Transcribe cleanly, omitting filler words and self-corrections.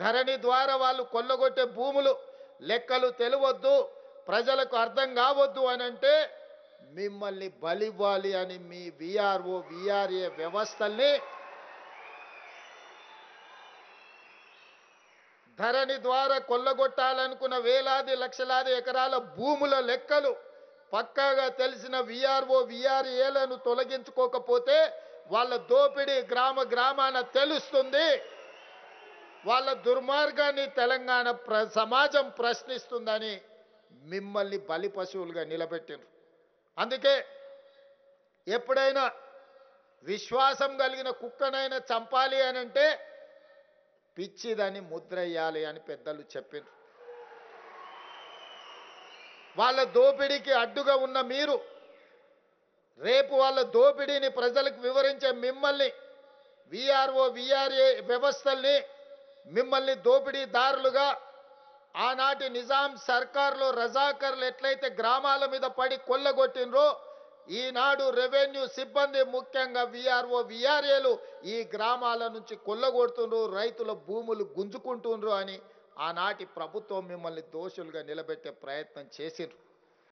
ధరణి ద్వారా వాళ్ళు కొల్లగొట్టే భూములు లెక్కలు తెలియవద్దు, ప్రజలకు అర్థం కావద్దు అని అంటే మిమ్మల్ని బలివ్వాలి అని మీ విఆర్ఓ విఆర్ఏ వ్యవస్థల్ని ధరణి ద్వారా కొల్లగొట్టాలనుకున్న వేలాది లక్షలాది ఎకరాల భూముల లెక్కలు పక్కాగా తెలిసిన విఆర్ఓ విఆర్ఏలను తొలగించుకోకపోతే వాళ్ళ దోపిడీ గ్రామ గ్రామాన తెలుస్తుంది. వాళ్ళ దుర్మార్గాన్ని తెలంగాణ సమాజం ప్రశ్నిస్తుందని మిమ్మల్ని బలి పశువులుగా నిలబెట్టిండ్రు. అందుకే ఎప్పుడైనా విశ్వాసం కలిగిన కుక్కనైనా చంపాలి అని అంటే పిచ్చిదని ముద్రయ్యాలి అని పెద్దలు చెప్పిండ్రు. వాళ్ళ దోపిడీకి అడ్డుగా ఉన్న మీరు రేపు వాళ్ళ దోపిడీని ప్రజలకు వివరించే మిమ్మల్ని విఆర్ఓ విఆర్ఏ వ్యవస్థల్ని మిమ్మల్ని దోపిడీదారులుగా ఆనాటి నిజాం సర్కార్లో రజాకర్లు ఎట్లయితే గ్రామాల మీద పడి కొల్లగొట్టినరో ఈనాడు రెవెన్యూ సిబ్బంది ముఖ్యంగా విఆర్ఓ విఆర్ఏలు ఈ గ్రామాల నుంచి కొల్లగొడుతుండ్రు, రైతుల భూములు గుంజుకుంటుండ్రు అని ఆనాటి ప్రభుత్వం మిమ్మల్ని దోషులుగా నిలబెట్టే ప్రయత్నం చేసిండ్రు.